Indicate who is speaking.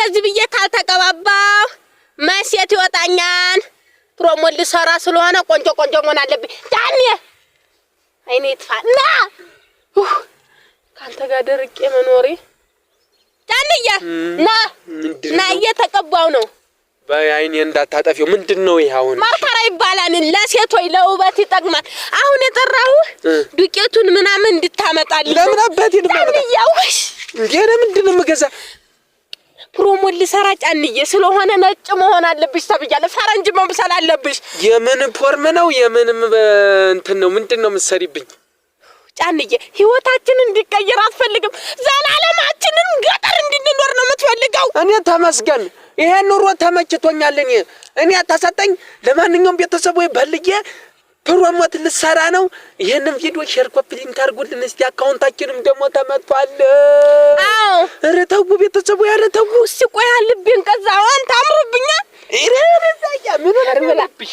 Speaker 1: እንደዚህ ብዬ ካልተቀባባው መሴት ይወጣኛል። ፕሮሞል ልሰራ ስለሆነ ቆንጆ መሆን አለብኝ። ዳኒ አይኔ ይጥፋና ካንተ ጋር ደርቄ መኖሬ። ዳንዬ ና እየተቀባው ነው።
Speaker 2: በአይኔ እንዳታጠፊው። ምንድነው ይሄ? አሁን
Speaker 1: ማርካራ ይባላል። ለሴቶች ለውበት ይጠቅማል። አሁን የጠራው ዱቄቱን ምናምን እንድታመጣልኝ።
Speaker 2: ለምን አባቴ ድማመጣ እንዴ? ለምንድነው የምገዛ?
Speaker 1: ፕሮሞል ልሰራ ጫንዬ ስለሆነ ነጭ መሆን አለብሽ ተብያለሁ። ፈረንጅ መምሰል አለብሽ።
Speaker 2: የምን ፎርም ነው? የምንም እንትን ነው? ምንድነው የምትሰሪብኝ?
Speaker 1: ጫንዬ ህይወታችን እንዲቀየር አትፈልግም? ዘላለማችንን ገጠር እንድንኖር ነው የምትፈልገው?
Speaker 2: እኔ ተመስገን ይሄ ኑሮ ተመችቶኛል። እኔ ተሰጠኝ። ለማንኛውም ቤተሰቡ በልዬ ፕሮሞት ልሰራ ነው። ይሄንን ቪዲዮ ሼር ኮፒ ሊንክ አድርጉልን እስቲ። አካውንታችንም ደግሞ ተመቷል።
Speaker 1: አዎ
Speaker 2: ኧረ ተው ቤተሰቡ፣ ኧረ ተው።
Speaker 1: እስቲ ቆይ አልብኝ። ከዛው አንተ አምሮብኛል።
Speaker 2: ኧረ ረዛያ ምን ሆነብሽ?